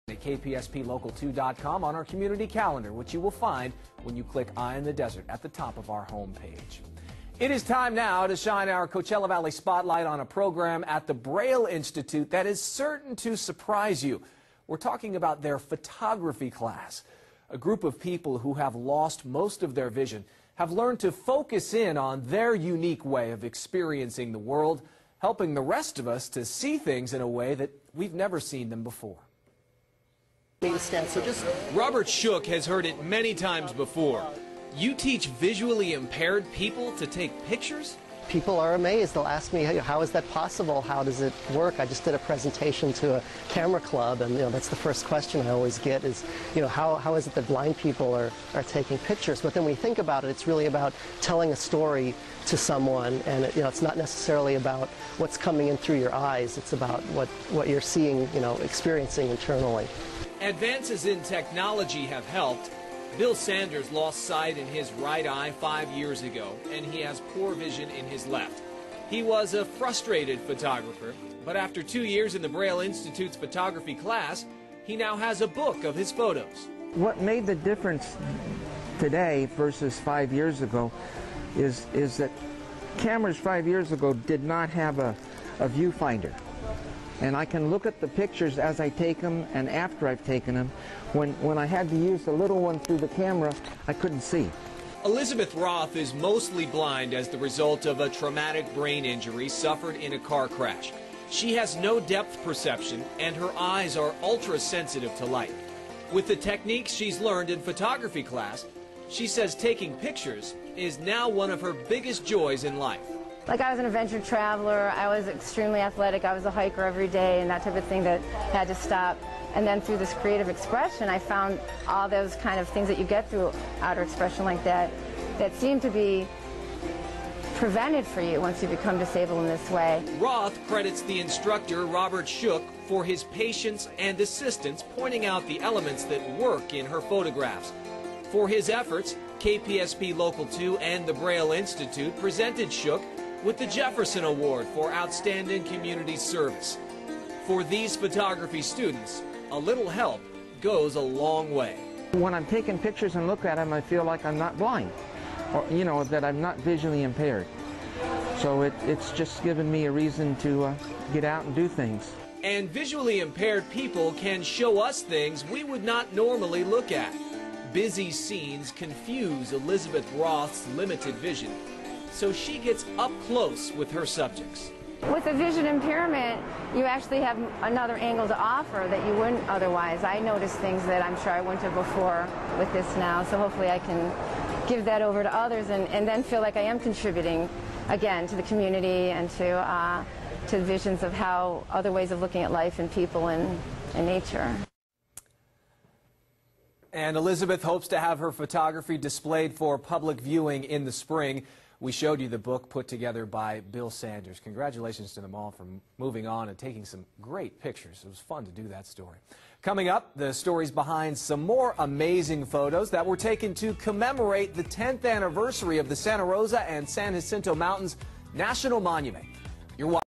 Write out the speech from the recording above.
At kpsplocal2.com on our community calendar, which you will find when you click Eye in the Desert at the top of our homepage. It is time now to shine our Coachella Valley spotlight on a program at the Braille Institute that is certain to surprise you. We're talking about their photography class. A group of people who have lost most of their vision have learned to focus in on their unique way of experiencing the world, helping the rest of us to see things in a way that we've never seen them before. Robert Shook has heard it many times before. You teach visually impaired people to take pictures? People are amazed. They'll ask me, hey, how is that possible? How does it work? I just did a presentation to a camera club, and that's the first question I always get is, how is it that blind people are taking pictures? But then when you think about it, it's really about telling a story to someone, and it's not necessarily about what's coming in through your eyes. It's about what you're seeing, experiencing internally. Advances in technology have helped. Bill Sanders lost sight in his right eye 5 years ago, and he has poor vision in his left. He was a frustrated photographer, but after 2 years in the Braille Institute's photography class, he now has a book of his photos. What made the difference today versus 5 years ago is that cameras 5 years ago did not have a viewfinder. And I can look at the pictures as I take them and after I've taken them. When I had to use the little one through the camera, I couldn't see. Elizabeth Roth is mostly blind as the result of a traumatic brain injury suffered in a car crash. She has no depth perception and her eyes are ultra-sensitive to light. With the techniques she's learned in photography class, she says taking pictures is now one of her biggest joys in life. Like, I was an adventure traveler, I was extremely athletic, I was a hiker every day and that type of thing that had to stop. And then through this creative expression, I found all those kind of things that you get through outer expression like that seem to be prevented for you once you become disabled in this way. Roth credits the instructor, Robert Shook, for his patience and assistance pointing out the elements that work in her photographs. For his efforts, KPSP Local 2 and the Braille Institute presented Shook with the Jefferson Award for Outstanding Community Service. For these photography students, a little help goes a long way. When I'm taking pictures and look at them, I feel like I'm not blind, or that I'm not visually impaired. So it's just given me a reason to get out and do things. And visually impaired people can show us things we would not normally look at. Busy scenes confuse Elizabeth Roth's limited vision, so she gets up close with her subjects. With a vision impairment, you actually have another angle to offer that you wouldn't otherwise. I notice things that I'm sure I wouldn't have before with this now, so hopefully I can give that over to others and then feel like I am contributing again to the community and to visions of how other ways of looking at life and people and nature. And Elizabeth hopes to have her photography displayed for public viewing in the spring. We showed you the book put together by Bill Sanders. Congratulations to them all for moving on and taking some great pictures. It was fun to do that story. Coming up, the stories behind some more amazing photos that were taken to commemorate the 10th anniversary of the Santa Rosa and San Jacinto Mountains National Monument. You're watching